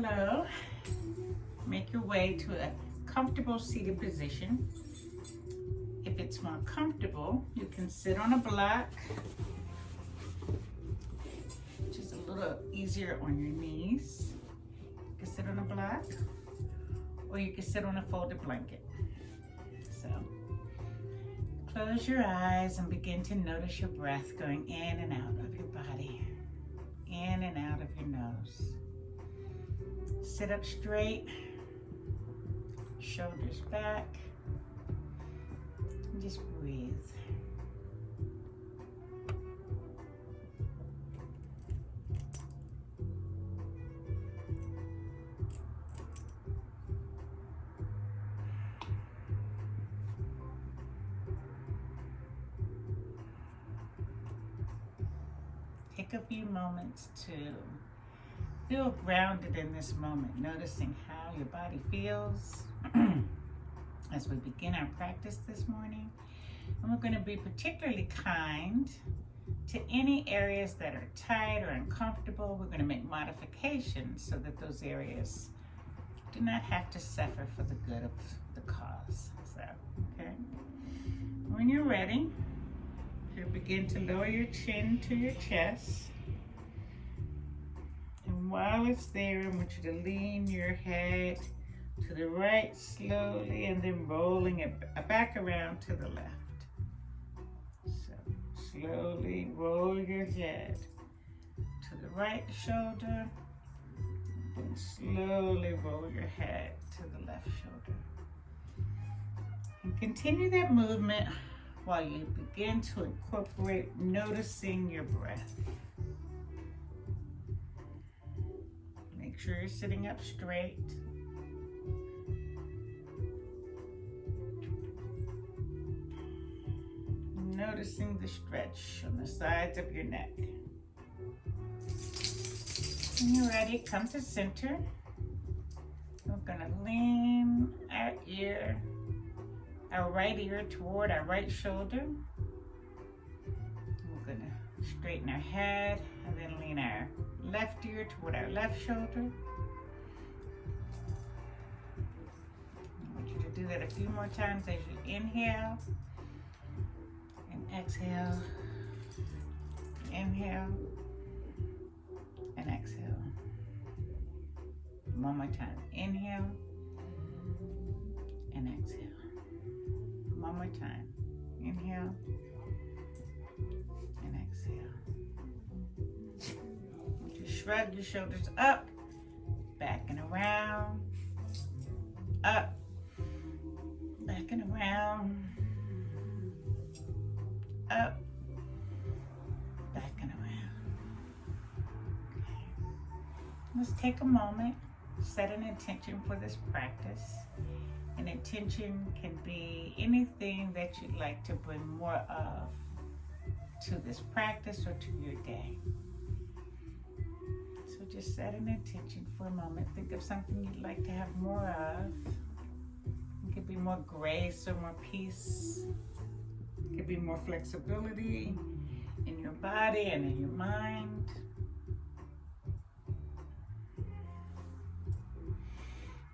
slow. Make your way to a comfortable seated position. If it's more comfortable, you can sit on a block, which is a little easier on your knees. You can sit on a block, or you can sit on a folded blanket. So, close your eyes and begin to notice your breath going in and out of your body, in and out of your nose. Sit up straight, shoulders back, and just breathe. Take a few moments to feel grounded in this moment, noticing how your body feels as we begin our practice this morning. And we're going to be particularly kind to any areas that are tight or uncomfortable. We're going to make modifications so that those areas do not have to suffer for the good of the cause. So, okay. When you're ready, you begin to lower your chin to your chest. And while it's there, I want you to lean your head to the right slowly and then rolling it back around to the left. So slowly roll your head to the right shoulder, and then slowly roll your head to the left shoulder. And continue that movement while you begin to incorporate noticing your breath. Make sure you're sitting up straight. Noticing the stretch on the sides of your neck. When you're ready, come to center. We're gonna lean our right ear toward our right shoulder. We're gonna straighten our head and then lean our left ear toward our left shoulder. I want you to do that a few more times as you inhale and exhale. Inhale and exhale. One more time. Inhale and exhale. One more time. Inhale and exhale. Just shrug your shoulders up, back and around, up, back and around, up, back and around. Okay. Let's take a moment, set an intention for this practice. An intention can be anything that you'd like to bring more of to this practice or to your day. So just set an intention for a moment. Think of something you'd like to have more of. It could be more grace or more peace. It could be more flexibility in your body and in your mind.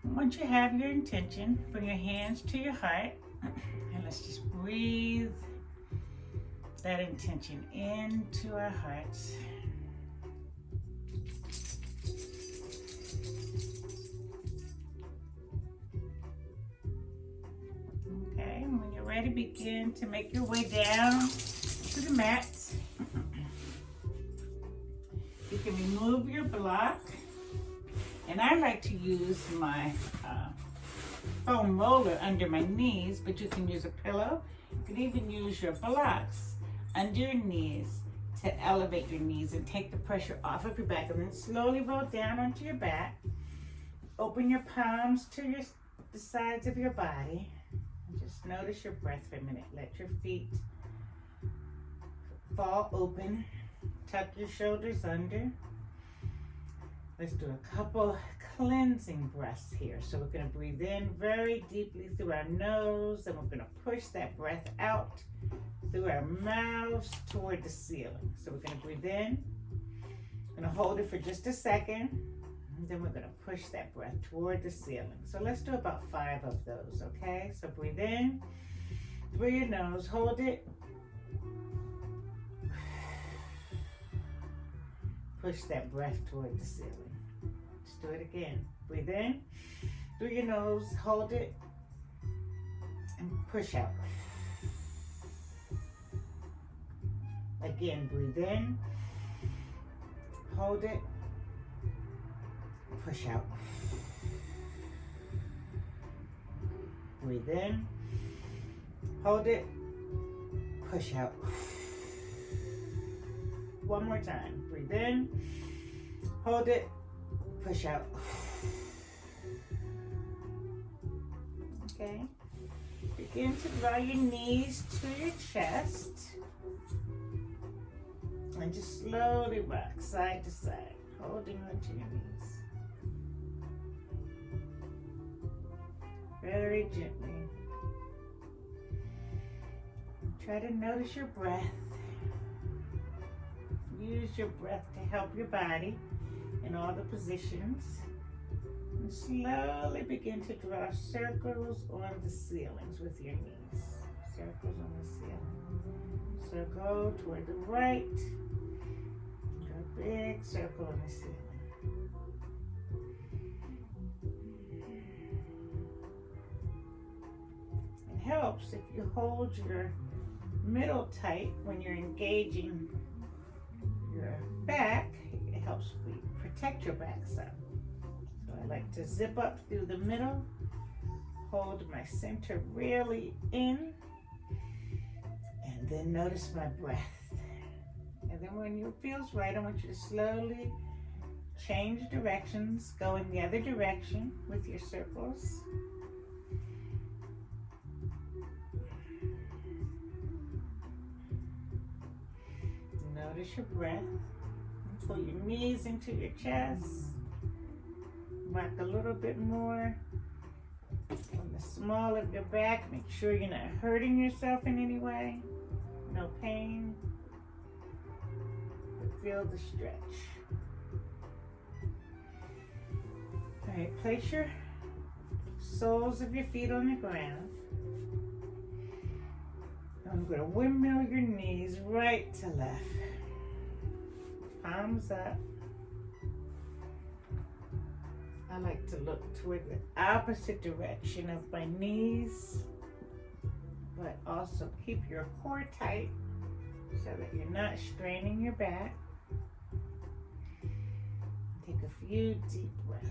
Once you have your intention, bring your hands to your heart and let's just breathe that intention into our hearts. Okay, and when you're ready, begin to make your way down to the mat. You can remove your block. And I like to use my foam roller under my knees, but you can use a pillow. You can even use your blocks under your knees to elevate your knees and take the pressure off of your back. And then slowly roll down onto your back. Open your palms to the sides of your body. And just notice your breath for a minute. Let your feet fall open. Tuck your shoulders under. Let's do a couple cleansing breaths here. So we're going to breathe in very deeply through our nose, and we're going to push that breath out through our mouths toward the ceiling. So we're going to breathe in. I'm going to hold it for just a second. And then we're going to push that breath toward the ceiling. So let's do about 5 of those, okay? So breathe in through your nose, hold it. Push that breath toward the ceiling. Let's do it again. Breathe in through your nose, hold it, and push out. Again, breathe in, hold it, push out. Breathe in, hold it, push out. One more time. Breathe in, hold it, push out. Okay. Begin to draw your knees to your chest. And just slowly rock side to side, holding onto your knees. Very gently. Try to notice your breath. Use your breath to help your body in all the positions. And slowly begin to draw circles on the ceilings with your knees. Circles on the ceiling. So go toward the right. Draw a big circle on the ceiling. It helps if you hold your middle tight when you're engaging your back. It helps protect your back some. So I like to zip up through the middle, hold my center really in, and then notice my breath. And then when it feels right, I want you to slowly change directions, go in the other direction with your circles. Notice your breath. Pull your knees into your chest. Rock a little bit more on the small of your back. Make sure you're not hurting yourself in any way. No pain. But feel the stretch. All right, place your soles of your feet on the ground. I'm going to windmill your knees right to left. Palms up. I like to look toward the opposite direction of my knees, but also keep your core tight so that you're not straining your back. Take a few deep breaths.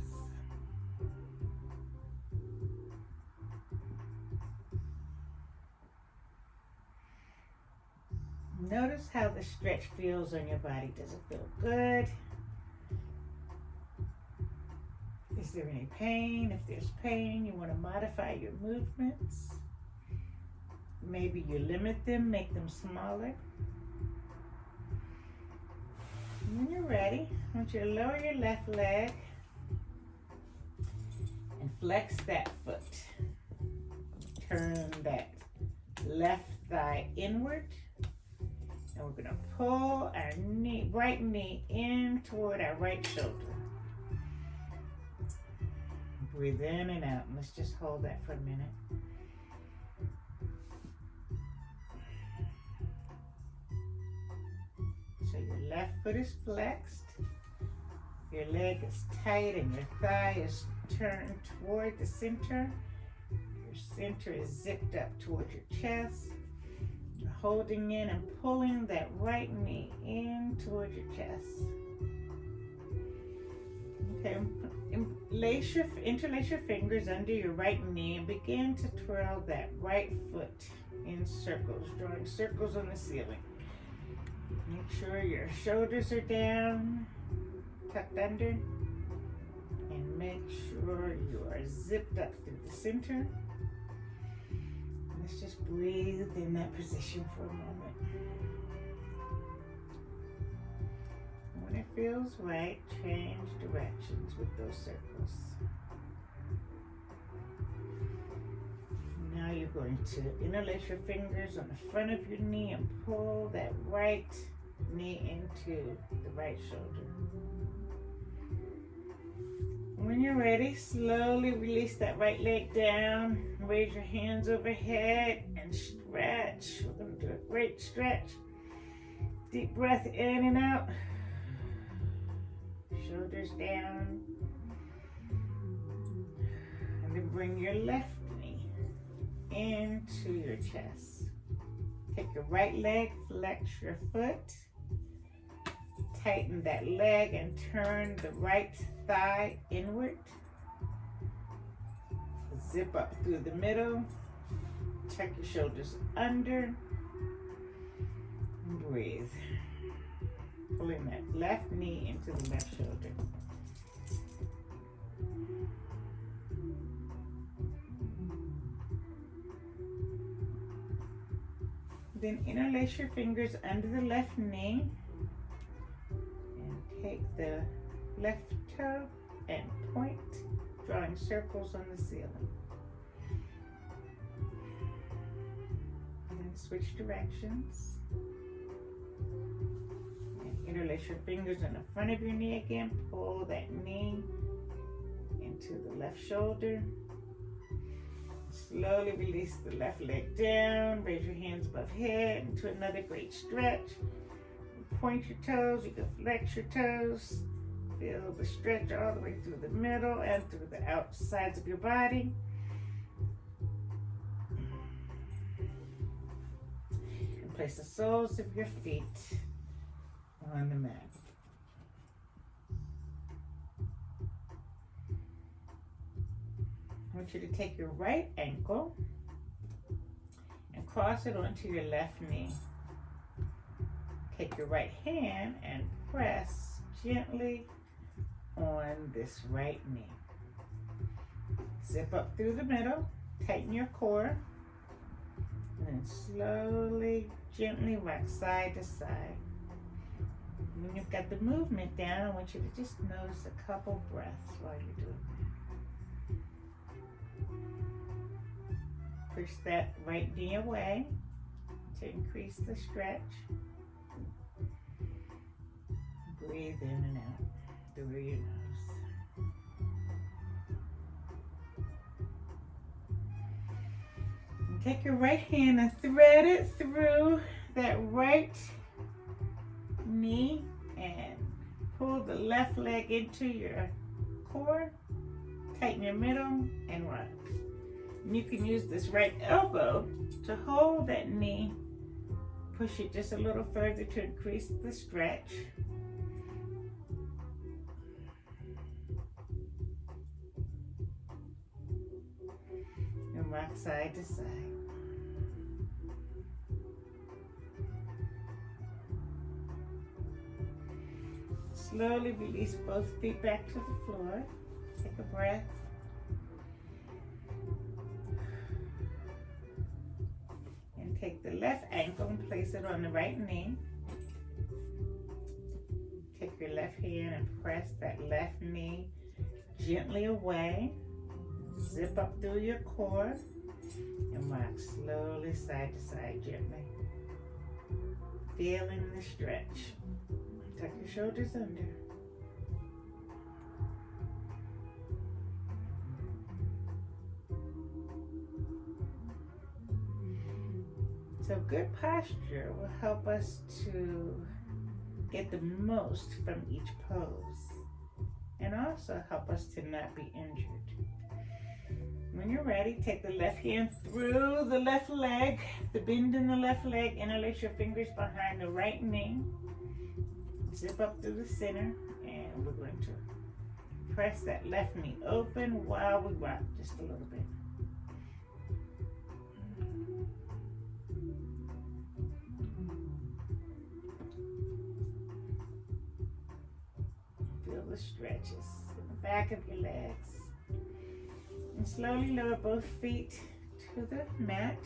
Notice how the stretch feels on your body. Does it feel good? Is there any pain? If there's pain, you want to modify your movements. Maybe you limit them, make them smaller. When you're ready, I want you to lower your left leg and flex that foot. Turn that left thigh inward. And we're going to pull our right knee in toward our right shoulder. Breathe in and out. Let's just hold that for a minute. So your left foot is flexed. Your leg is tight and your thigh is turned toward the center. Your center is zipped up toward your chest. You're holding in and pulling that right knee in toward your chest. Okay, interlace your fingers under your right knee and begin to twirl that right foot in circles, drawing circles on the ceiling. Make sure your shoulders are down, tucked under, and make sure you are zipped up through the center. Let's just breathe in that position for a moment. When it feels right, change directions with those circles. Now you're going to interlace your fingers on the front of your knee and pull that right knee into the right shoulder. When you're ready, slowly release that right leg down. Raise your hands overhead and stretch. We're going to do a great stretch. Deep breath in and out. Shoulders down. And then bring your left knee into your chest. Take your right leg, flex your foot. Tighten that leg and turn the right thigh inward. Zip up through the middle. Tuck your shoulders under. And breathe. Pulling that left knee into the left shoulder. Then interlace your fingers under the left knee. Take the left toe and point, drawing circles on the ceiling. And then switch directions. And interlace your fingers in the front of your knee again. Pull that knee into the left shoulder. Slowly release the left leg down. Raise your hands above head into another great stretch. Point your toes, you can flex your toes. Feel the stretch all the way through the middle and through the outsides of your body. And place the soles of your feet on the mat. I want you to take your right ankle and cross it onto your left knee. Take your right hand and press gently on this right knee. Zip up through the middle, tighten your core, and then slowly, gently rock side to side. When you've got the movement down, I want you to just notice a couple breaths while you're doing that. Push that right knee away to increase the stretch. Breathe in and out through your nose. And take your right hand and thread it through that right knee and pull the left leg into your core. Tighten your middle and rock. And you can use this right elbow to hold that knee. Push it just a little further to increase the stretch. And rock side to side. Slowly release both feet back to the floor. Take a breath. And take the left ankle and place it on the right knee. Take your left hand and press that left knee gently away. Zip up through your core and rock slowly side to side gently. Feeling the stretch. Tuck your shoulders under. So good posture will help us to get the most from each pose and also help us to not be injured. When you're ready, take the left hand through the left leg, the bend in the left leg, interlace your fingers behind the right knee, zip up through the center, and we're going to press that left knee open while we rock just a little bit. Feel the stretches in the back of your legs. And slowly lower both feet to the mat.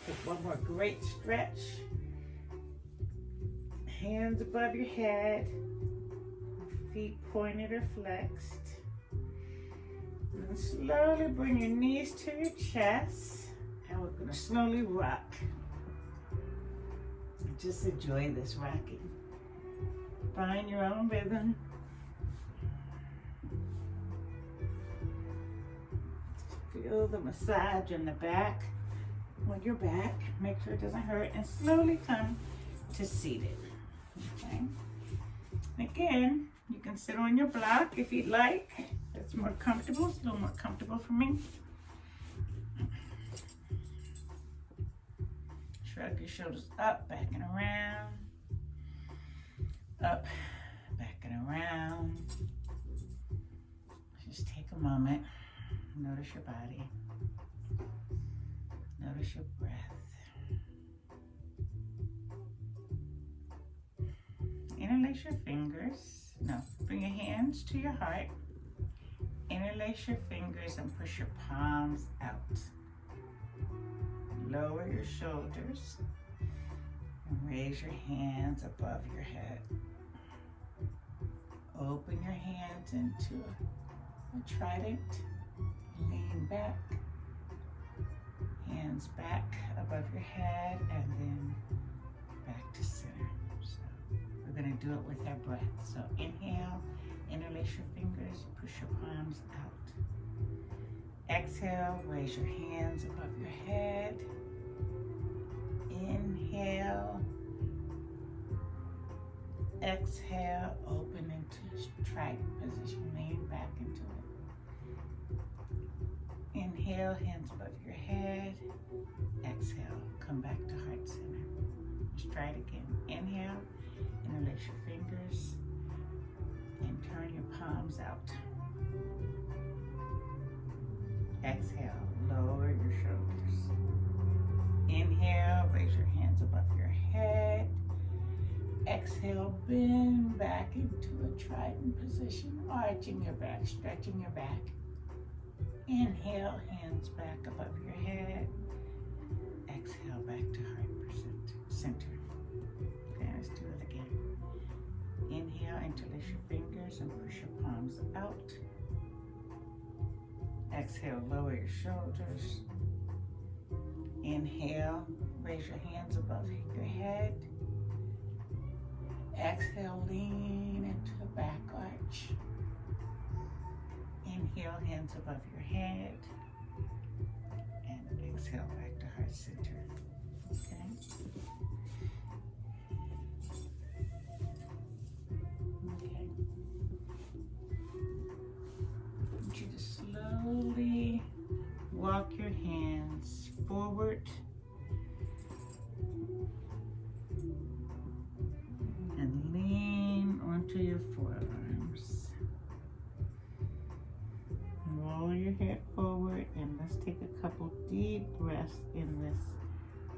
Take one more great stretch. Hands above your head. Feet pointed or flexed. And slowly bring your knees to your chest. And we're going to slowly rock. Just enjoy this rocking. Find your own rhythm. Feel the massage in the back on your back. Make sure it doesn't hurt, and slowly come to seated. Okay. Again, you can sit on your block if you'd like. It's more comfortable. It's a little more comfortable for me. Shrug your shoulders up, back and around. Up, back and around. Just take a moment. Notice your body. Notice your breath. Interlace your fingers. No, bring your hands to your heart. Interlace your fingers and push your palms out. Lower your shoulders and raise your hands above your head. Open your hands into a trident. Lean back. Hands back above your head and then back to center. So we're going to do it with our breath. So inhale, interlace your fingers, push your palms out. Exhale, raise your hands above your head. Inhale. Exhale, open into trident position. Lean back into it. Inhale, hands above your head. Exhale, come back to heart center. Let's try it again. Inhale, interlace your fingers, and turn your palms out. Exhale, lower your shoulders. Inhale, raise your hands above your head. Exhale, bend back into a trident position, arching your back, stretching your back. Inhale, hands back above your head. Exhale, back to heart center. Okay, let's do it again. Inhale, interlace your fingers and push your palms out. Exhale, lower your shoulders. Inhale, raise your hands above your head. Exhale, lean into a back arch. Inhale, hands above your head. And exhale, back to heart center. Okay? Okay. I want you to slowly walk your hands forward and lean onto your forearms. Roll your head forward and let's take a couple deep breaths in this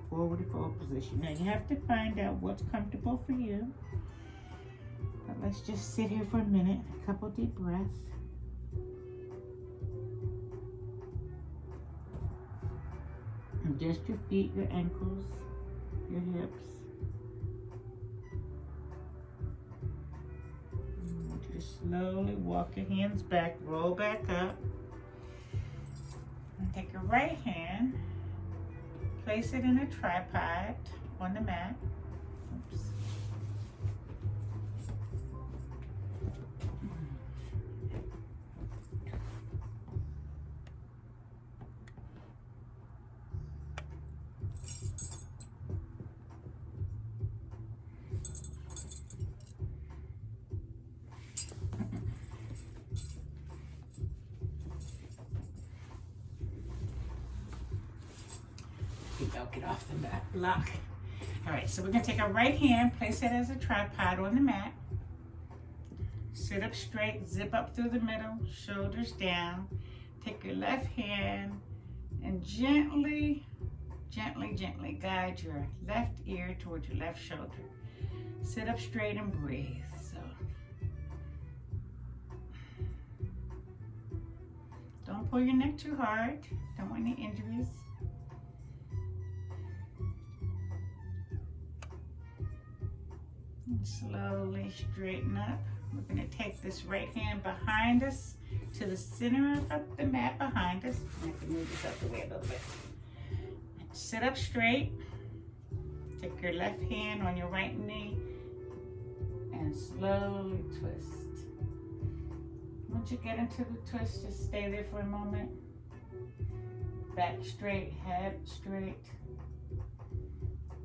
forward fold position. Now you have to find out what's comfortable for you. But let's just sit here for a minute. A couple deep breaths. Adjust your feet, your ankles, your hips. I want you to slowly walk your hands back, roll back up. And take your right hand, place it in a tripod on the mat. Oops. Don't get off the mat block. All right, so we're gonna take our right hand, place it as a tripod on the mat. Sit up straight, zip up through the middle, shoulders down. Take your left hand and gently, gently, gently guide your left ear towards your left shoulder. Sit up straight and breathe. So, don't pull your neck too hard. Don't want any injuries. And slowly straighten up. We're going to take this right hand behind us to the center of the mat behind us. I have to move this out the way a little bit. Sit up straight. Take your left hand on your right knee and slowly twist. Once you get into the twist, just stay there for a moment. Back straight, head straight.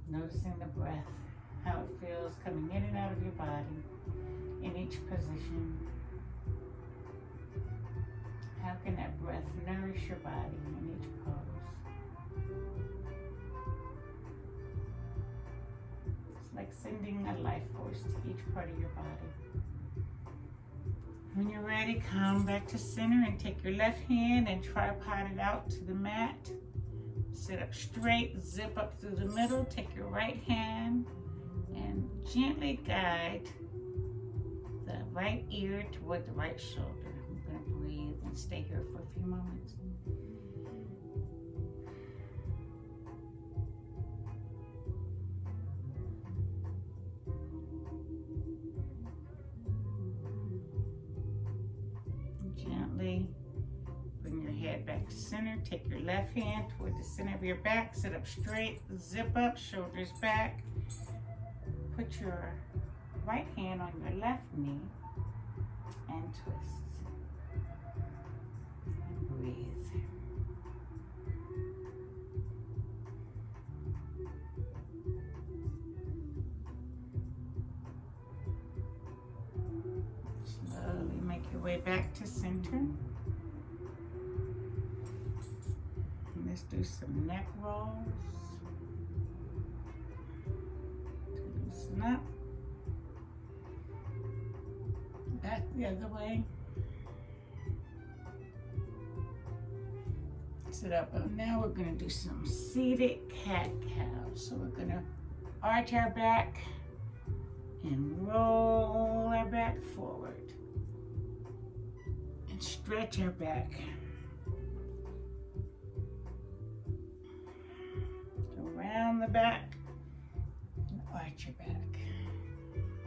Noticing the breath, how it feels coming in and out of your body in each position. How can that breath nourish your body in each pose? It's like sending a life force to each part of your body. When you're ready, come back to center and take your left hand and tripod it out to the mat. Sit up straight, zip up through the middle, take your right hand and gently guide the right ear toward the right shoulder. I'm going to breathe and stay here for a few moments. Gently bring your head back to center. Take your left hand toward the center of your back. Sit up straight, zip up, shoulders back. Put your right hand on your left knee and twist. And breathe. Slowly make your way back to center. Let's do some neck rolls. Loosen up. Back the other way. Sit up. And now we're going to do some seated cat-cow. So we're going to arch our back and roll our back forward. And stretch our back. Around the back and arch your back.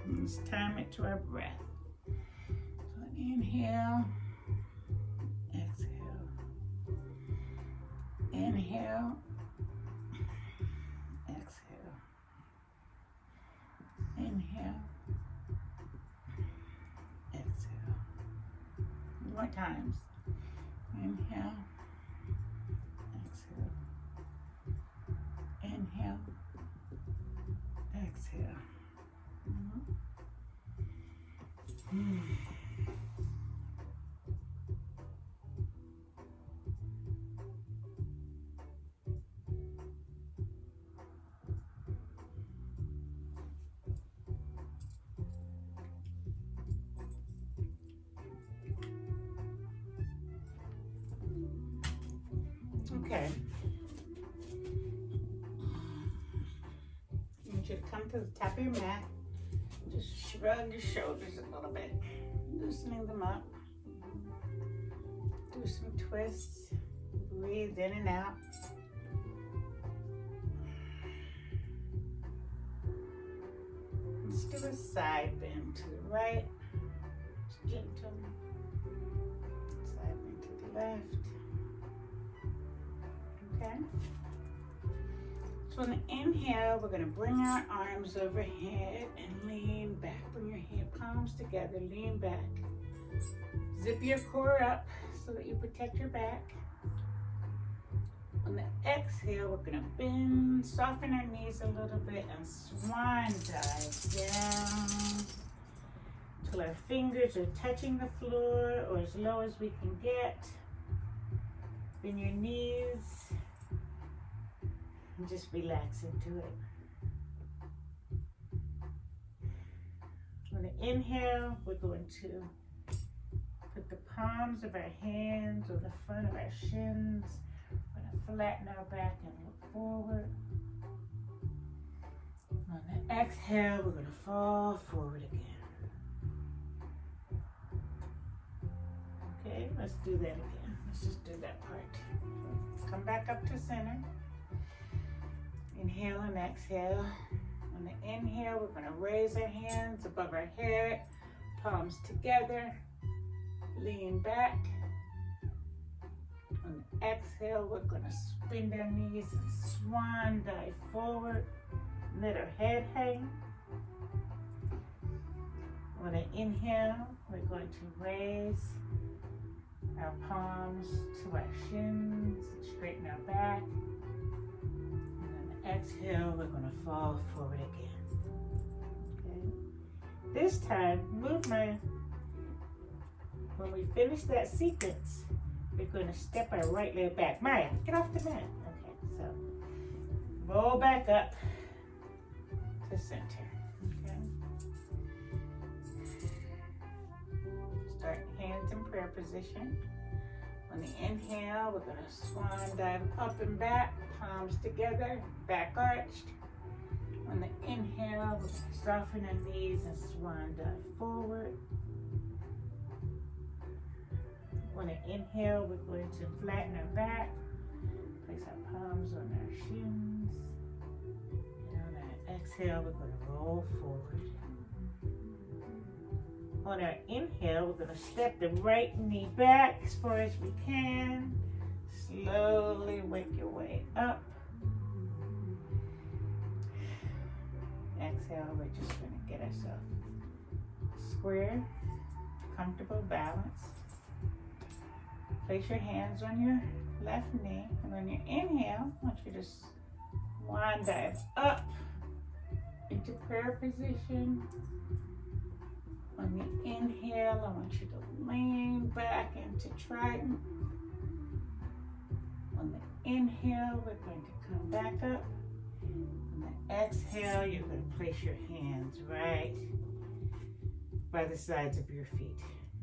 And let's time it to our breath. So inhale, exhale, inhale, exhale, inhale, exhale. More times. Inhale. Inhale, exhale. Okay. I want you to come to the top of your mat. Just shrug your shoulders a little bit, loosening them up. Do some twists. Breathe in and out. Let's do a side bend to the right. Just gentle. Side bend to the left. Okay. So on the inhale, we're going to bring our arms overhead and lean back. Bring your hand palms together, lean back. Zip your core up so that you protect your back. On the exhale, we're going to bend, soften our knees a little bit and swan dive down till our fingers are touching the floor or as low as we can get. Bend your knees. And just relax into it. On the inhale, we're going to put the palms of our hands on the front of our shins. We're going to flatten our back and look forward. On the exhale, we're going to fall forward again. Okay, let's do that again. Let's just do that part. Come back up to center. Inhale and exhale. On the inhale, we're going to raise our hands above our head, palms together, lean back. On the exhale, we're going to bend our knees and swan dive forward. Let our head hang. On the inhale, we're going to raise our palms to our shins, straighten our back. And then exhale, we're going to fall forward again. Okay. This time, when we finish that sequence, we're going to step our right leg back. Maya, get off the mat. Okay, so roll back up to center. Okay. Start hands in prayer position. On the inhale, we're going to swan dive up and back, palms together, back arched. On the inhale, we're going to soften our knees and swan dive forward. On the inhale, we're going to flatten our back, place our palms on our shins. And on our exhale, we're going to roll forward. On our inhale, we're going to step the right knee back as far as we can. Slowly wake your way up. Exhale, we're just going to get ourselves square, comfortable balance. Place your hands on your left knee, and on your inhale, I want you to swan dive up into prayer position. On the inhale, I want you to lean back into trident. On the inhale, we're going to come back up. On the exhale, you're going to place your hands right by the sides of your feet,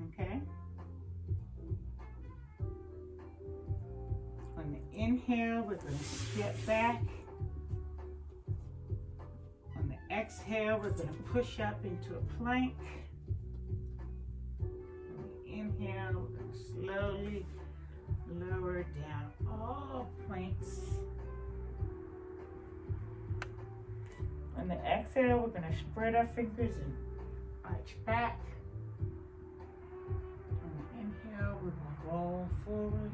okay? On the inhale, we're going to step back. On the exhale, we're going to push up into a plank. On the inhale, we're going to slowly lower down all planks. On the exhale, we're going to spread our fingers and arch back. On the inhale, we're going to roll forward.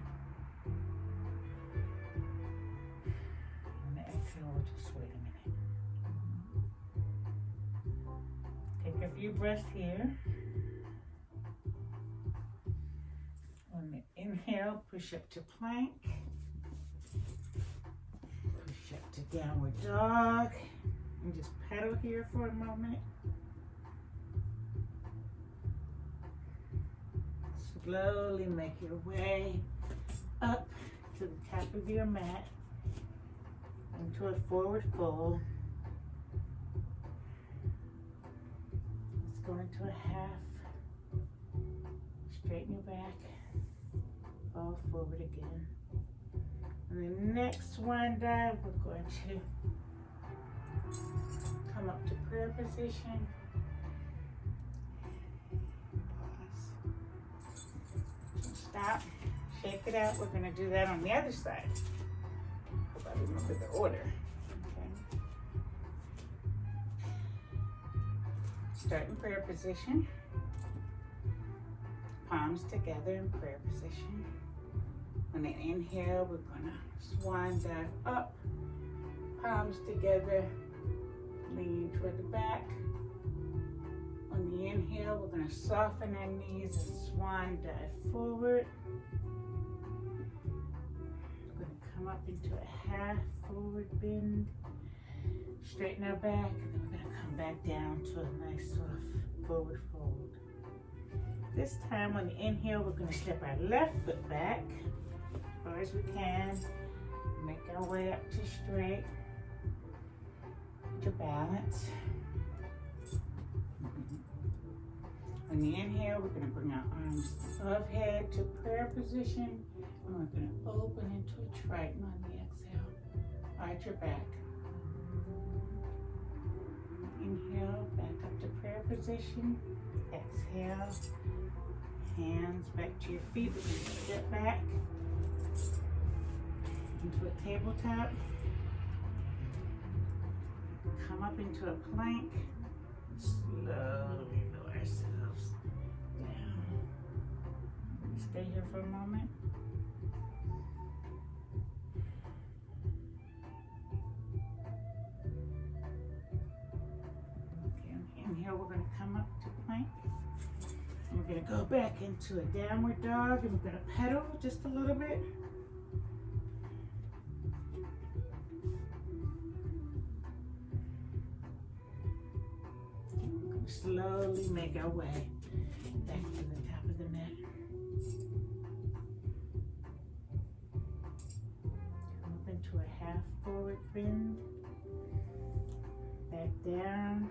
Just wait a minute. Take a few breaths here. On the inhale, push up to plank. Push up to downward dog. And just pedal here for a moment. Slowly make your way up to the top of your mat. Into a forward fold. Let's go into a half. Straighten your back. Fall forward again. And the next swan dive, we're going to come up to prayer position. Pause. Stop. Shake it out. We're going to do that on the other side. Remember the order. Okay. Start in prayer position. Palms together in prayer position. On the inhale, we're going to swan dive up. Palms together. Lean toward the back. On the inhale, we're going to soften our knees and swan dive forward. Come up into a half forward bend, straighten our back, and then we're going to come back down to a nice soft forward fold. This time on the inhale, we're going to step our left foot back as far as we can, make our way up to straight, to balance. On the inhale, we're going to bring our arms above head to prayer position. And we're going to open into a trident on the exhale. Arch your back. Inhale, back up to prayer position. Exhale. Hands back to your feet. We're going to step back into a tabletop. Come up into a plank. Slowly lower ourselves down. Stay here for a moment. Okay, inhale, we're going to come up to plank. We're we're going to go back into a downward dog, and we're going to pedal just a little bit. We're going to slowly make our way back to the top of the mat. Come up into a half forward bend. Back down.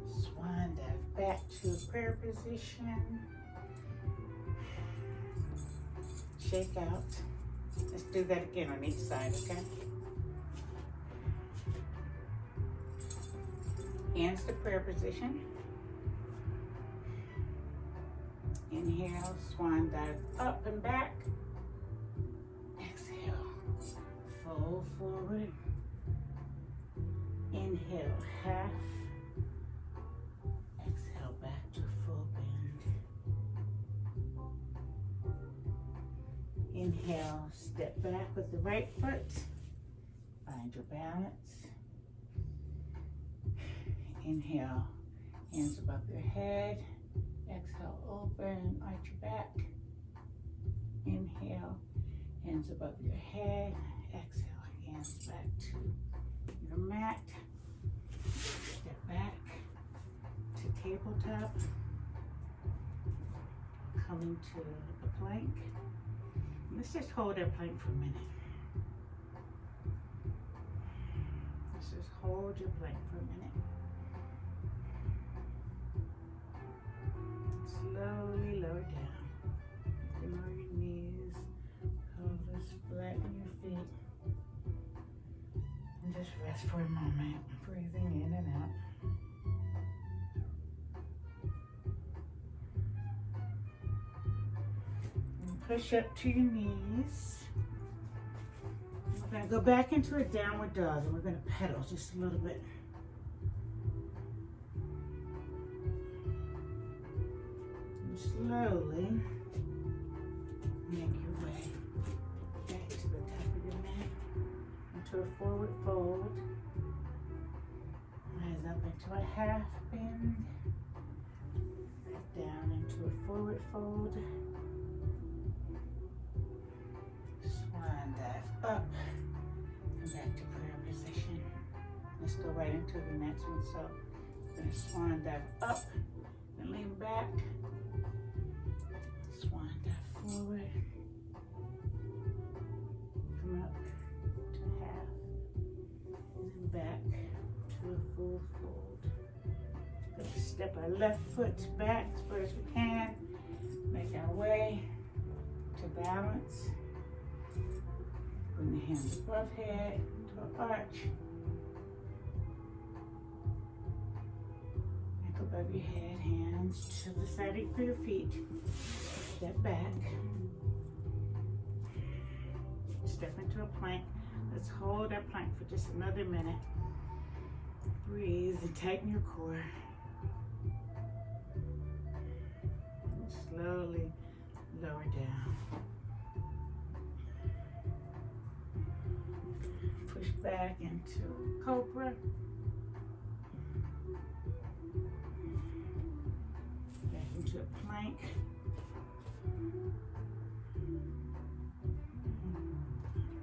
Swan dive back to a prayer position. Shake out. Let's do that again on each side, okay? Hands to prayer position. Inhale, swan dive up and back. Exhale, fold forward. Inhale, half. Exhale, back to full bend. Inhale, step back with the right foot. Find your balance. Inhale, hands above your head. Exhale, open, arch your back. Inhale, hands above your head. Exhale, hands back to your mat. Step back to tabletop. Coming to a plank. Let's just hold our plank for a minute. Let's just hold your plank for a minute. Slowly lower down. You can lower your knees, pelvis, flatten your feet. And just rest for a moment, breathing in and out. And push up to your knees. We're going to go back into a downward dog, and we're going to pedal just a little bit. Slowly make your way back to the top of your mat, into a forward fold. Rise up into a half bend, back down into a forward fold. Swan dive up and back to prayer position. Let's go right into the next one. So we're going to swan dive up and lean back. Swan dive forward, come up to half, and then back to a full fold. Let's step our left foot back as far as we can, make our way to balance. Bring the hands above head to an arch. Neck above your head, hands to the side of your feet. Step back, step into a plank. Let's hold our plank for just another minute. Breathe and tighten your core. And slowly lower down. Push back into cobra. Back into a plank.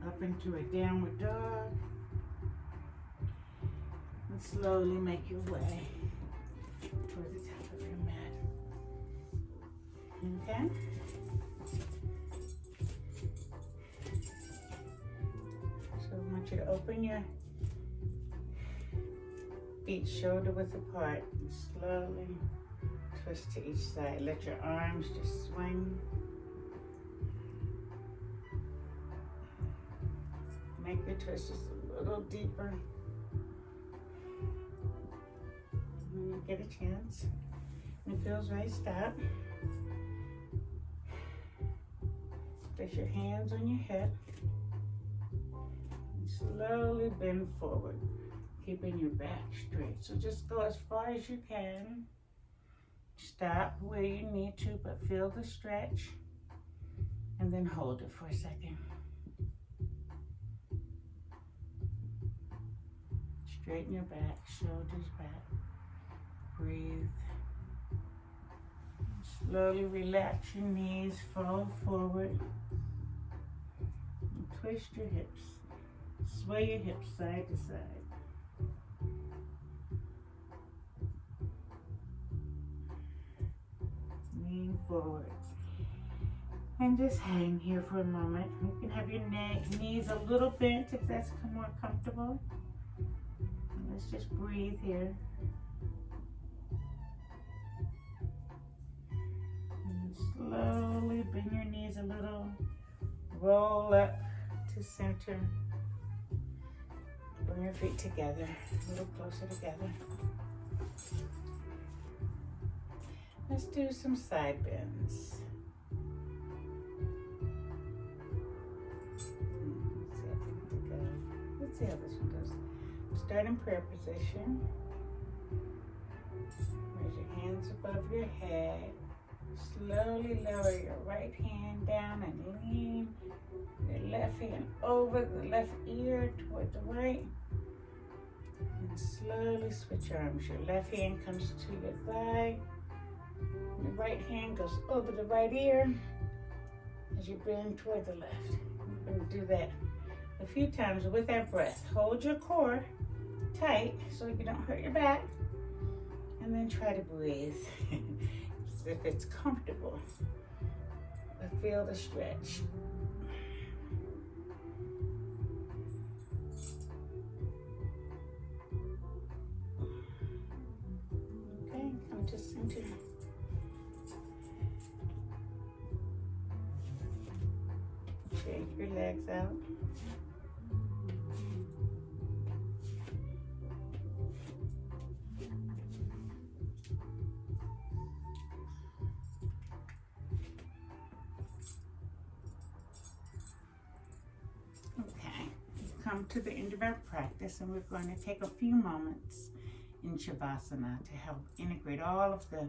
Up into a downward dog. And slowly make your way toward the top of your mat. Okay? So I want you to open your feet shoulder width apart and slowly twist to each side. Let your arms just swing. Make the twist just a little deeper. When you get a chance, and it feels right, stop. Place your hands on your hip. And slowly bend forward, keeping your back straight. So just go as far as you can. Stop where you need to, but feel the stretch. And then hold it for a second. Straighten your back, shoulders back. Breathe. Slowly relax your knees, fold forward. And twist your hips. Sway your hips side to side. Lean forward. And just hang here for a moment. You can have your knees a little bent if that's more comfortable. And let's just breathe here. And slowly bend your knees a little. Roll up to center. Bring your feet together, a little closer together. Let's do some side bends. Let's see how this one goes. Start in prayer position. Raise your hands above your head. Slowly lower your right hand down and lean your left hand over the left ear toward the right. And slowly switch arms. Your left hand comes to your thigh. Your right hand goes over the right ear as you bend toward the left. You're going to do that a few times with that breath. Hold your core tight so you don't hurt your back. And then try to breathe as if it's comfortable. But feel the stretch. Okay, come to center. Shake your legs out. Okay, we've come to the end of our practice, and we're going to take a few moments in Shavasana to help integrate all of the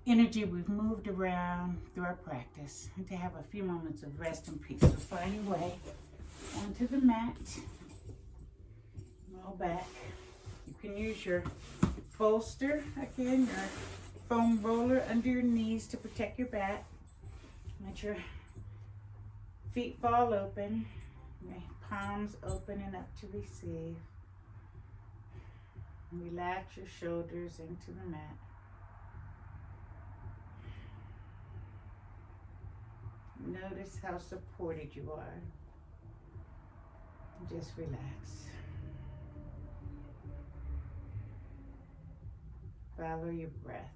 energy we've moved around through our practice, and to have a few moments of rest and peace. So find your way onto the mat, roll back. You can use your bolster, again, your foam roller under your knees to protect your back. Let your feet fall open, your palms open and up to receive. Relax your shoulders into the mat. Notice how supported you are. Just relax. Follow your breath.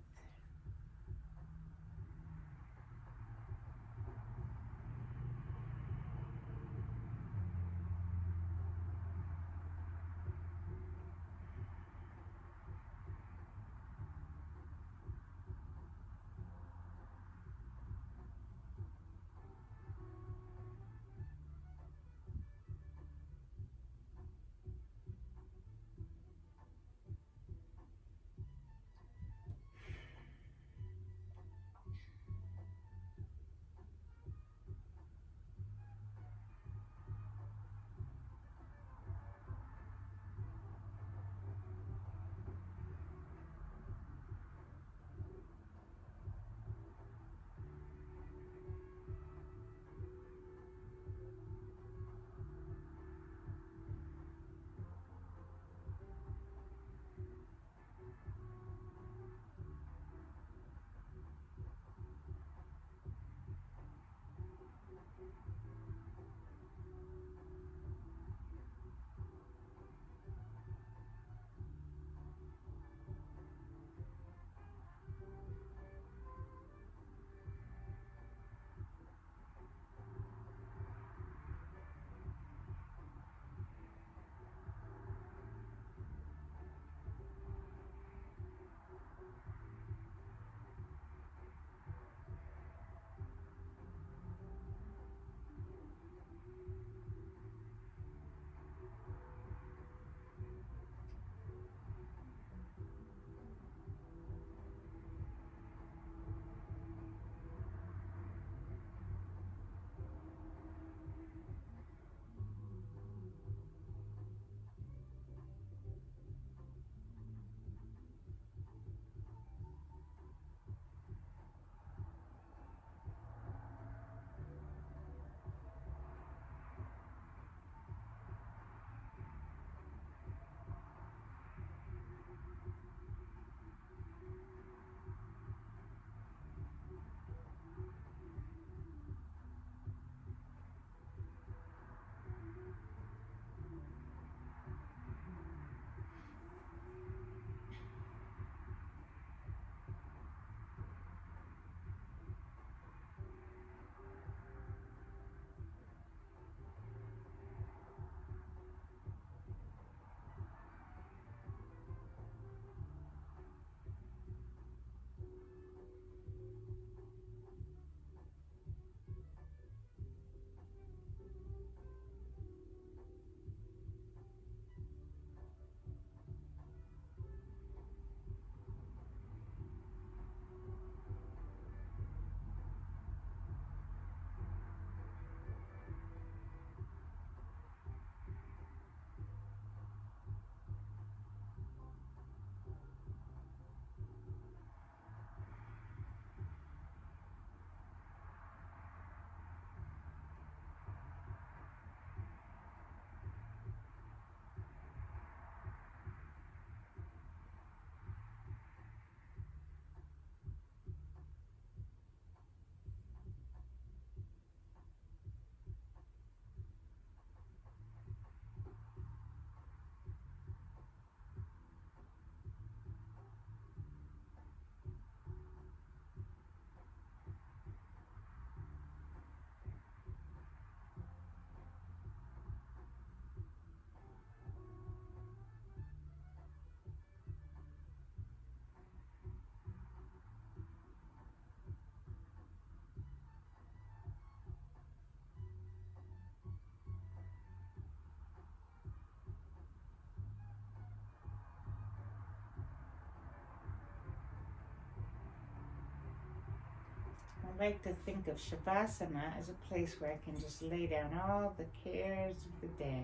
like to think of Shavasana as a place where I can just lay down all the cares of the day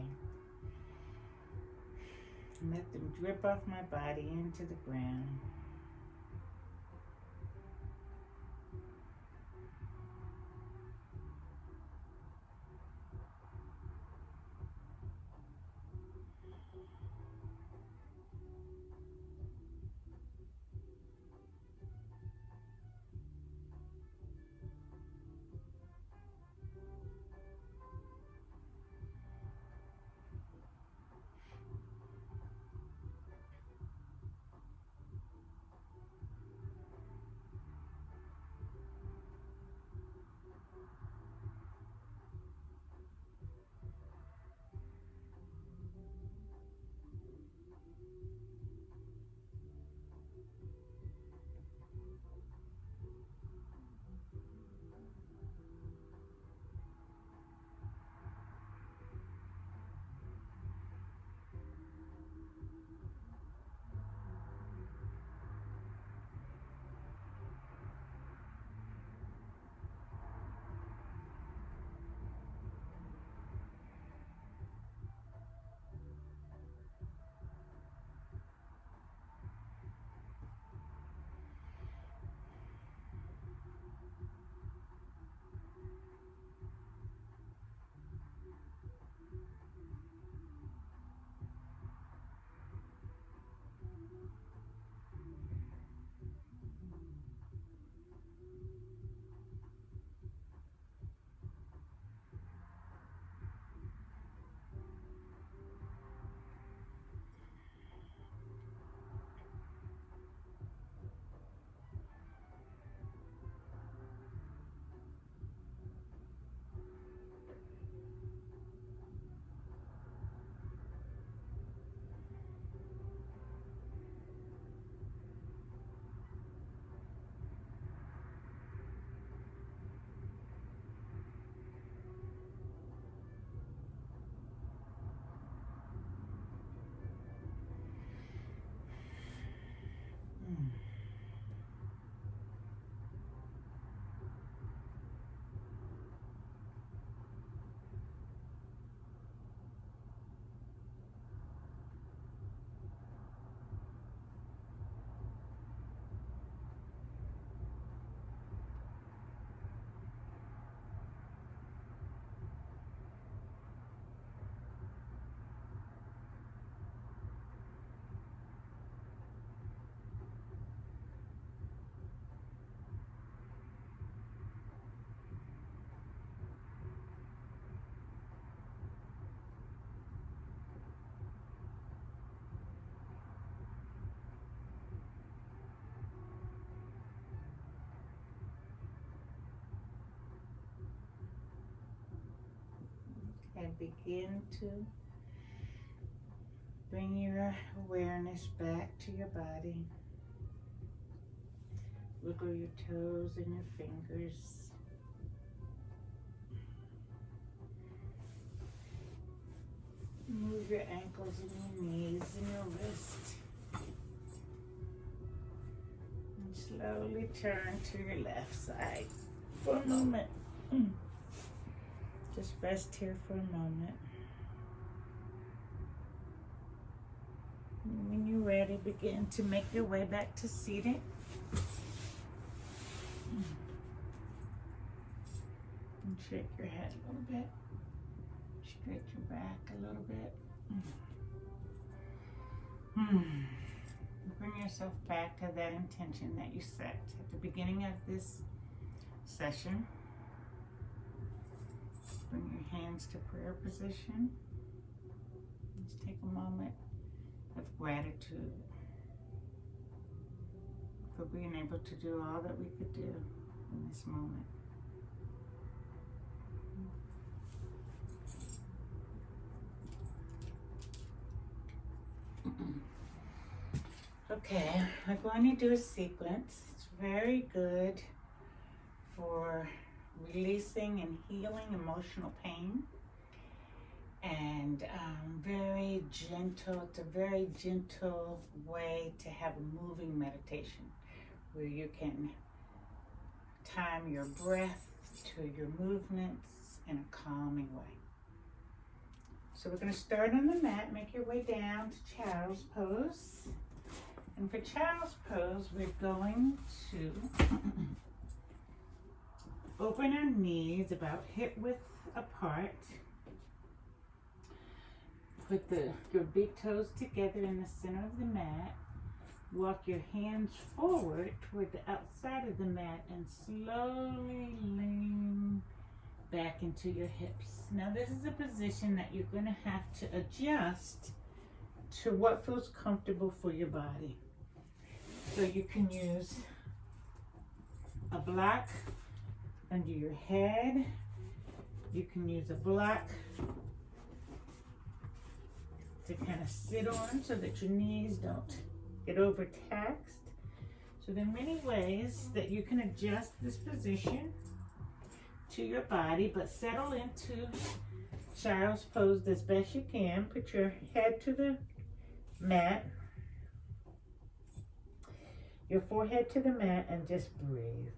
and let them drip off my body into the ground. And begin to bring your awareness back to your body. Wiggle your toes and your fingers. Move your ankles and your knees and your wrist. And slowly turn to your left side for a moment. Just rest here for a moment. And when you're ready, begin to make your way back to seated. And shake your head a little bit. Stretch your back a little bit. Bring yourself back to that intention that you set at the beginning of this session. Bring your hands to prayer position. Let's take a moment of gratitude for being able to do all that we could do in this moment. Okay, I'm going to do a sequence. It's very good for releasing and healing emotional pain, and very gentle. It's a very gentle way to have a moving meditation where you can time your breath to your movements in a calming way. So we're going to start on the mat. Make your way down to child's pose. And for child's pose, we're going to open our knees about hip width apart. Put your big toes together in the center of the mat. Walk your hands forward toward the outside of the mat and slowly lean back into your hips. Now this is a position that you're going to have to adjust to what feels comfortable for your body. So you can use a block under your head. You can use a block to kind of sit on so that your knees don't get overtaxed. So there are many ways that you can adjust this position to your body, but settle into child's pose as best you can. Put your head to the mat, your forehead to the mat, and just breathe.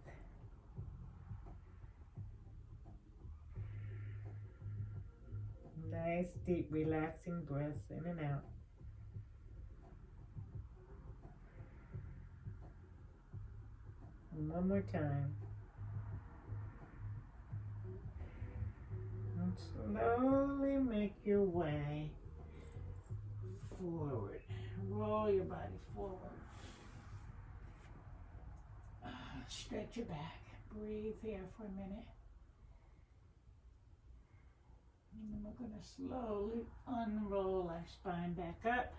Nice, deep, relaxing breaths in and out. And one more time. And slowly make your way forward. Roll your body forward. Stretch your back. Breathe here for a minute. And then we're going to slowly unroll our spine back up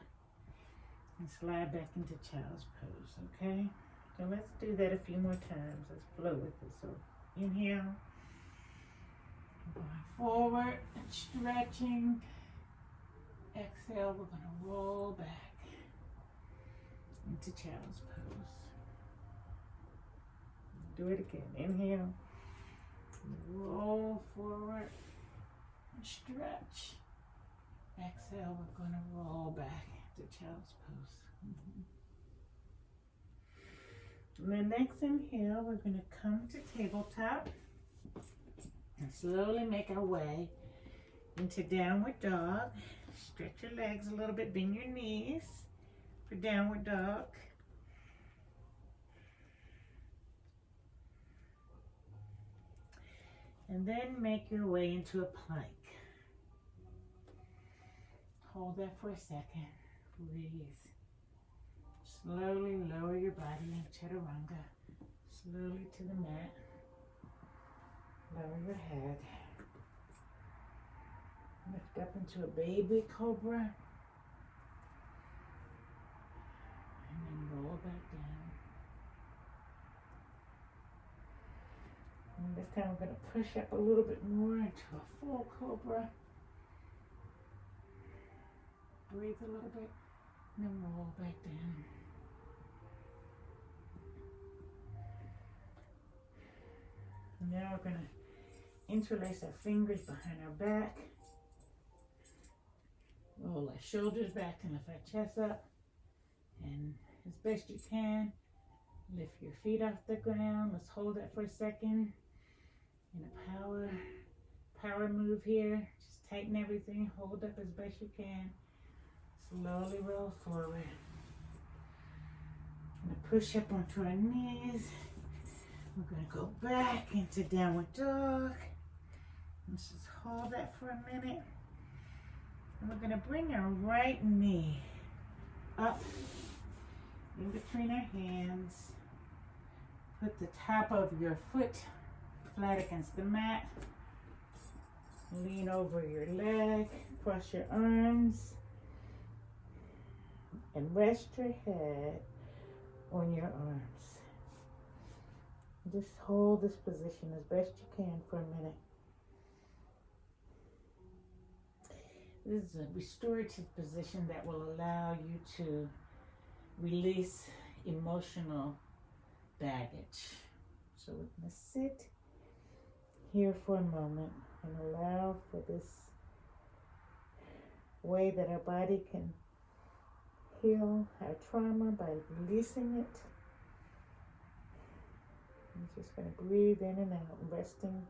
and slide back into child's pose, okay? So let's do that a few more times. Let's flow with it. So inhale, going forward and stretching. Exhale, we're going to roll back into child's pose. Do it again. Inhale, roll forward. Stretch. Exhale, we're going to roll back to child's pose. And then next inhale, we're going to come to tabletop and slowly make our way into downward dog. Stretch your legs a little bit, bend your knees for downward dog. And then make your way into a plank. Hold that for a second. Breathe. Slowly lower your body in chaturanga. Slowly to the mat. Lower your head. Lift up into a baby cobra. And then roll back down. And this time we're going to push up a little bit more into a full cobra. Breathe a little bit, and then roll back down. And now we're going to interlace our fingers behind our back. Roll our shoulders back and lift our chest up. And as best you can, lift your feet off the ground. Let's hold that for a second. In a power move here. Just tighten everything. Hold up as best you can. Slowly roll forward. Gonna push up onto our knees. We're gonna go back into downward dog. Let's just hold that for a minute. And we're gonna bring our right knee up in between our hands. Put the top of your foot flat against the mat. Lean over your leg, cross your arms, and rest your head on your arms. Just hold this position as best you can for a minute. This is a restorative position that will allow you to release emotional baggage. So we're going to sit here for a moment and allow for this way that our body can heal our trauma by releasing it. And Just going to breathe in and out, resting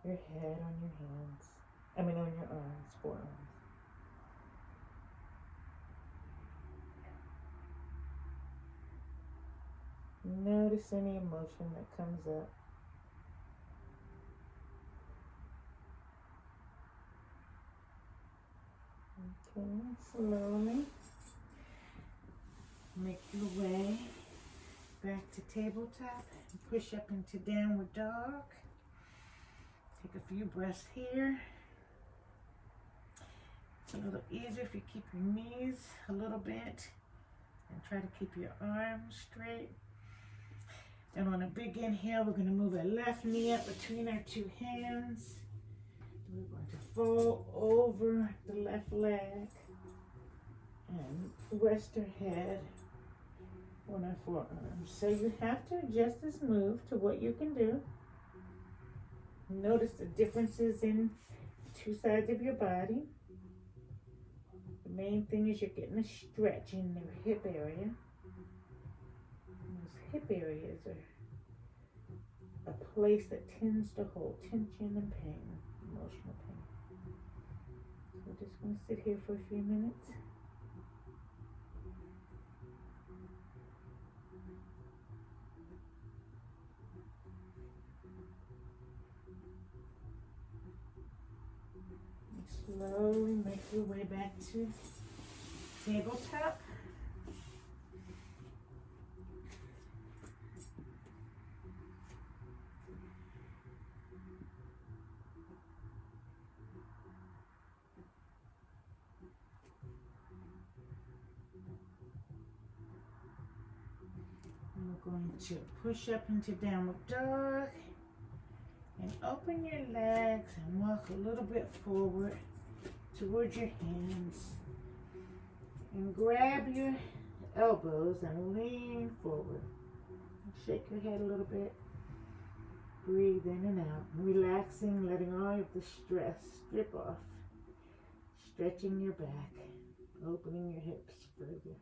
your head on your hands. On your arms, forearms. Notice any emotion that comes up. Okay, slowly make your way back to tabletop and push up into downward dog. Take a few breaths here. It's a little easier if you keep your knees a little bit and try to keep your arms straight. And on a big inhale, we're going to move our left knee up between our two hands. We're going to fold over the left leg and rest our head on our forearms. So you have to adjust this move to what you can do. Notice the differences in two sides of your body. The main thing is you're getting a stretch in your hip area. Those hip areas are a place that tends to hold tension and pain, emotional pain. So we're just going to sit here for a few minutes. Slowly make your way back to tabletop. And we're going to push up into downward dog and open your legs and walk a little bit forward towards your hands and grab your elbows and lean forward. Shake your head a little bit. Breathe in and out. Relaxing, letting all of the stress strip off. Stretching your back. Opening your hips further.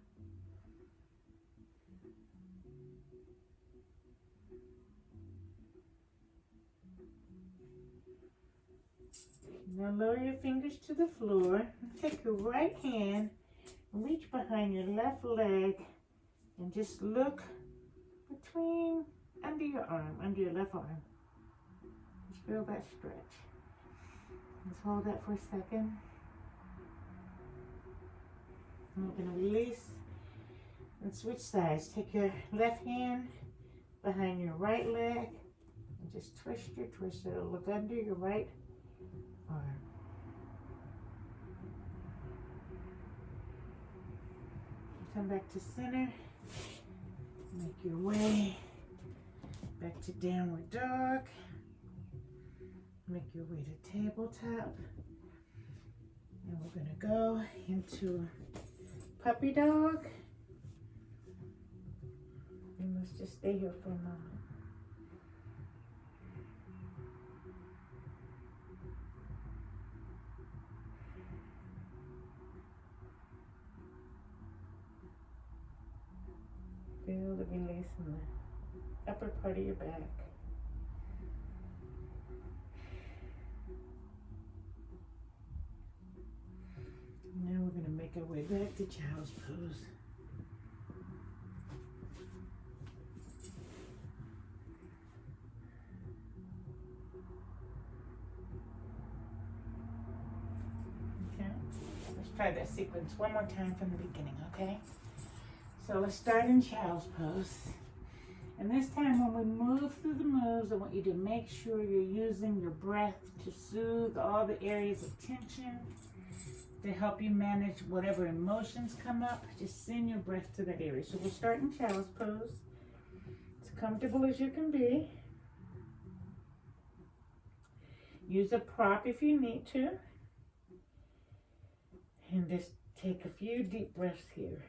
Now lower your fingers to the floor. Take your right hand, reach behind your left leg, and just look under your arm, under your left arm. Just feel that stretch. Just hold that for a second. And we're going to release and switch sides. Take your left hand behind your right leg and just twist your twist. It'll look under your right arm. Come back to center. Make your way back to downward dog. Make your way to tabletop. And we're going to go into puppy dog. And let's just stay here for a moment. Feel the release in the upper part of your back. Now we're going to make our way back to child's pose. Okay, let's try that sequence one more time from the beginning, okay? So let's start in child's pose. And this time when we move through the moves, I want you to make sure you're using your breath to soothe all the areas of tension, to help you manage whatever emotions come up. Just send your breath to that area. So we'll start in child's pose. As comfortable as you can be. Use a prop if you need to. And just take a few deep breaths here.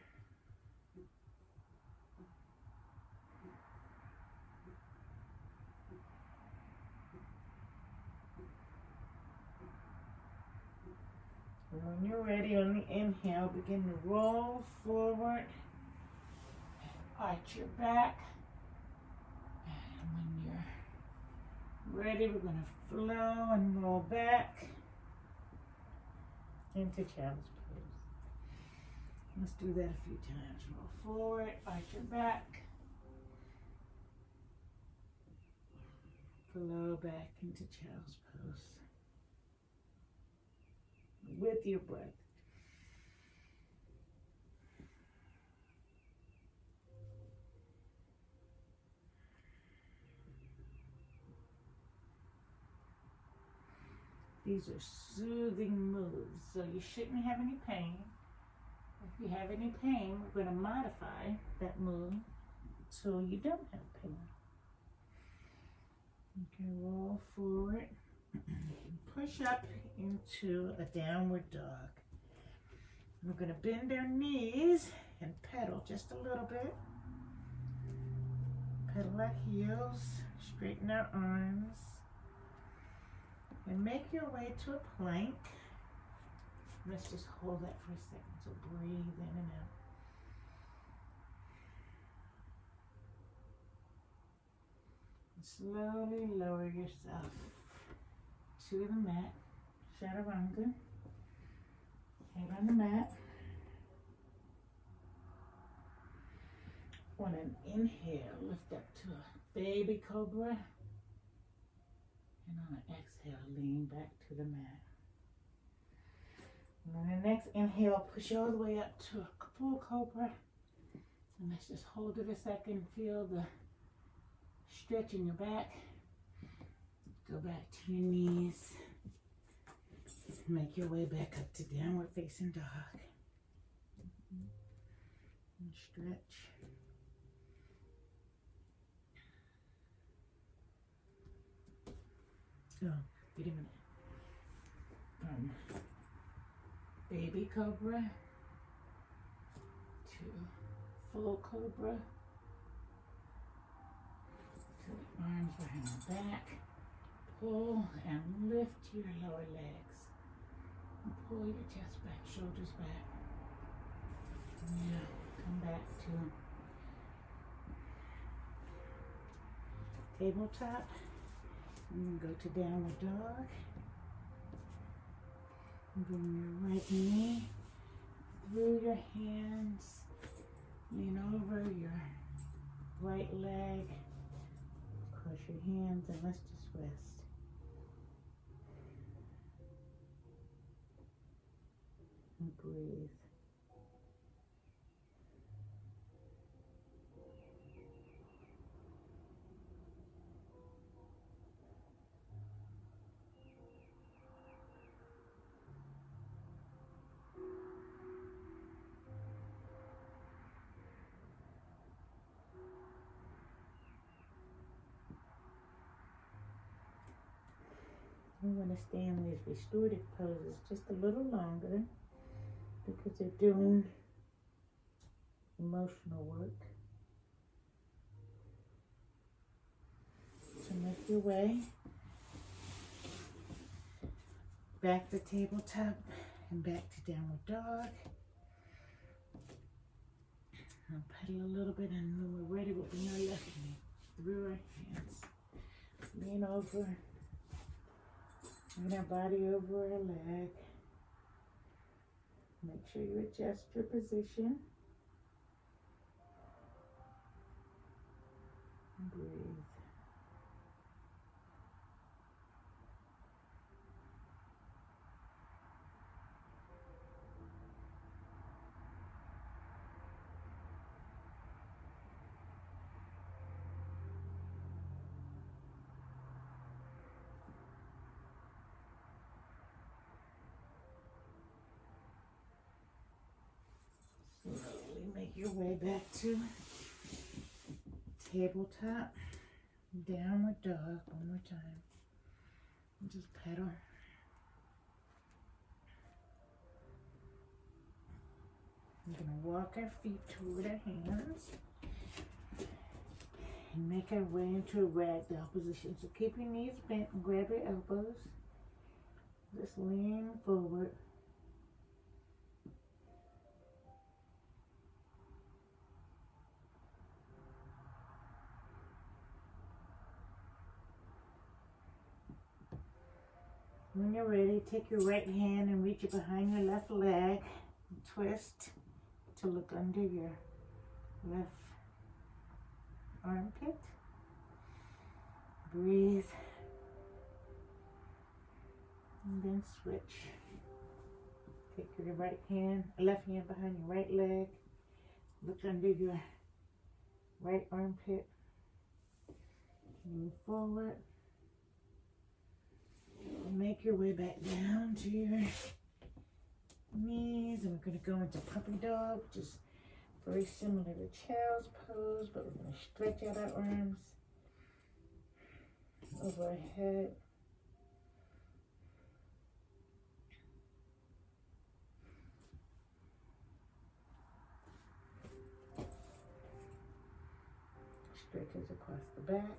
When you're ready, on the inhale, begin to roll forward, arch your back, and when you're ready, we're going to flow and roll back into child's pose. Let's do that a few times. Roll forward, arch your back. Flow back into child's pose with your breath. These are soothing moves, so you shouldn't have any pain. If you have any pain, we're going to modify that move so you don't have pain. You can roll forward, push up into a downward dog. We're going to bend our knees and pedal just a little bit. Pedal our heels, straighten our arms, and make your way to a plank. Let's just hold that for a second, so breathe in and out. Slowly lower yourself to the mat, chaturanga. Head on the mat. On an inhale, lift up to a baby cobra. And on an exhale, lean back to the mat. And on the next inhale, push all the way up to a full cobra. And let's just hold it a second, feel the stretch in your back. Go back to your knees. Make your way back up to downward facing dog. And stretch. Oh, wait a minute. Baby cobra to full cobra. To the arms behind the back. Pull and lift your lower legs. And pull your chest back, shoulders back. Now come back to tabletop. And go to downward dog. Bring your right knee through your hands. Lean over your right leg. Cross your hands and let's just rest. And breathe. We want to stay in these restorative poses just a little longer because they're doing emotional work. So make your way back to tabletop and back to downward dog. I'll pedal a little bit, and when we're ready, we'll bring our left knee through our hands. Lean over. Bring our body over our leg. Make sure you adjust your position. And breathe. Slowly make your way back to tabletop, downward dog one more time. And just pedal. We're going to walk our feet toward our hands and make our way into a ragdoll position. So keep your knees bent and grab your elbows. Just lean forward. When you're ready, take your right hand and reach it behind your left leg. And twist to look under your left armpit. Breathe. And then switch. Take your left hand behind your right leg. Look under your right armpit. Move forward. Make your way back down to your knees. And we're going to go into puppy dog, which is very similar to child's pose, but we're going to stretch out our arms over our head. Stretches across the back.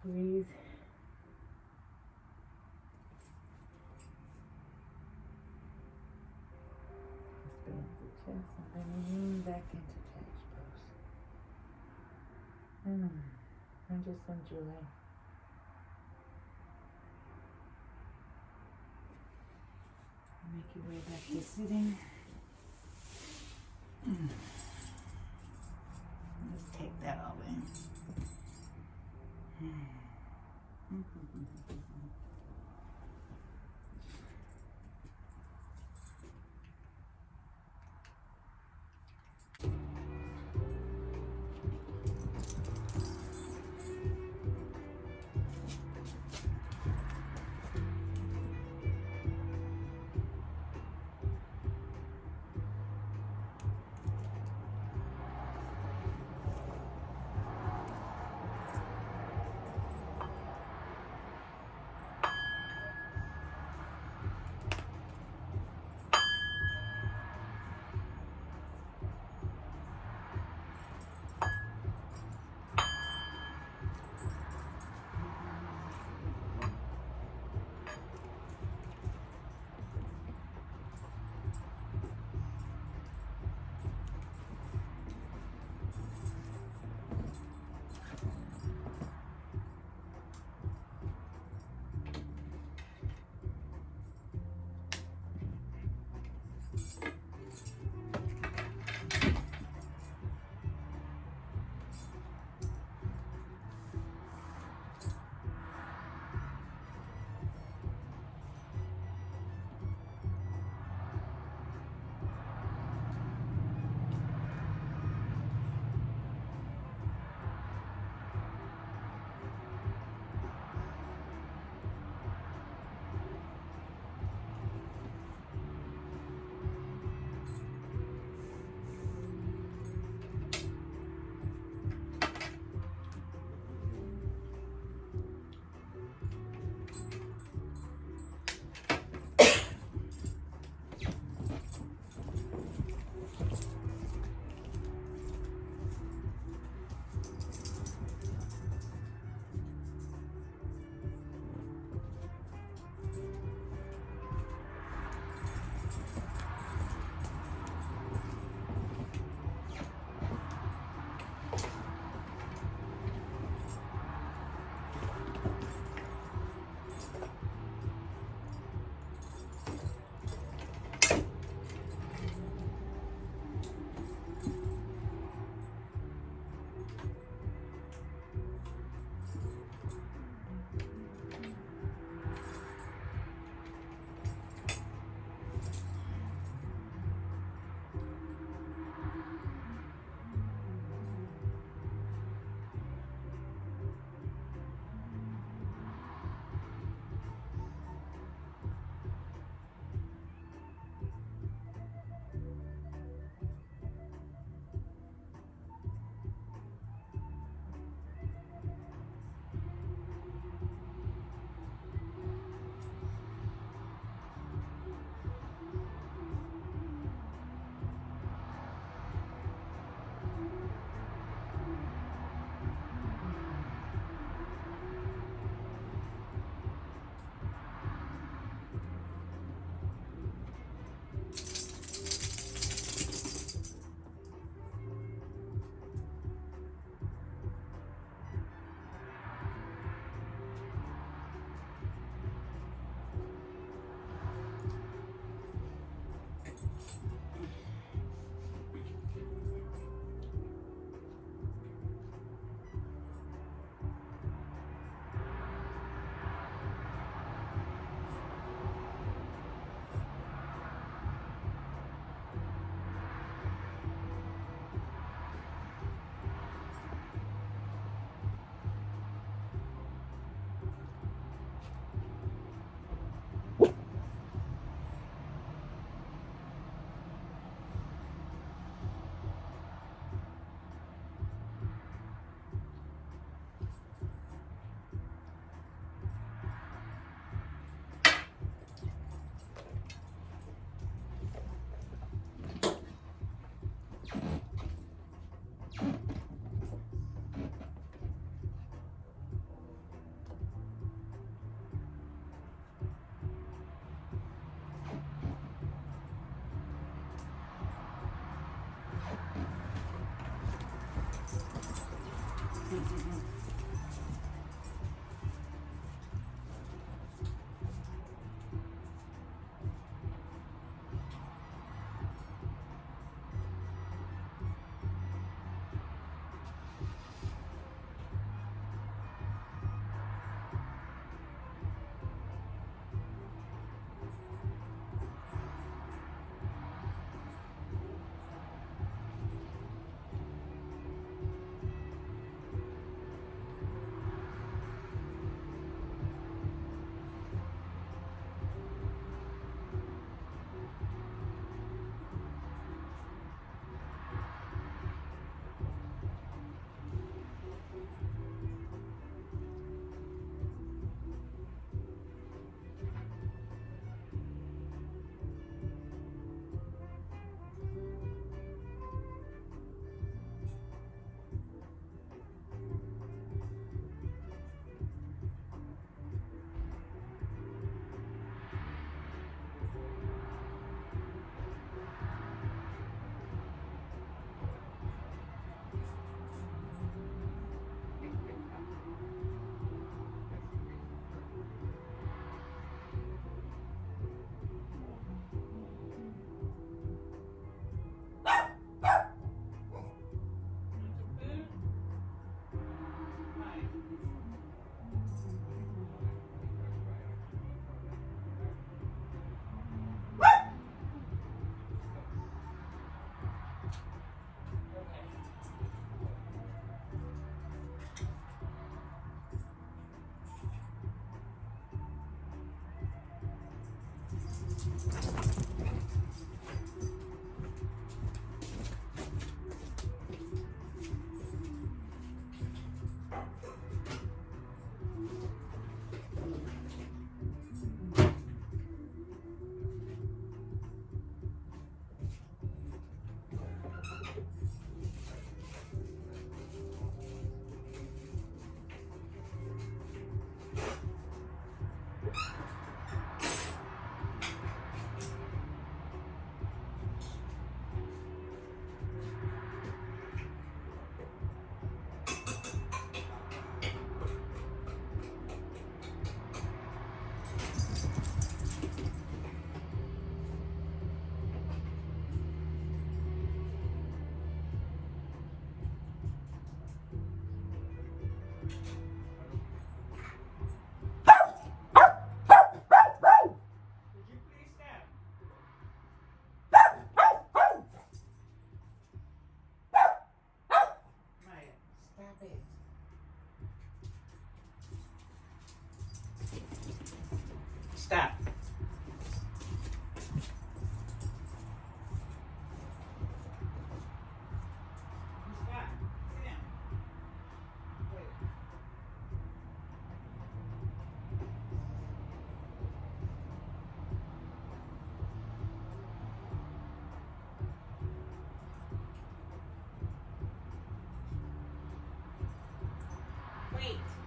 Breathe. Expand the chest and then lean back into child's pose. And just enjoy. Make your way back to sitting. Just take that all in. Stop. Stop. Sit down. Wait. Wait.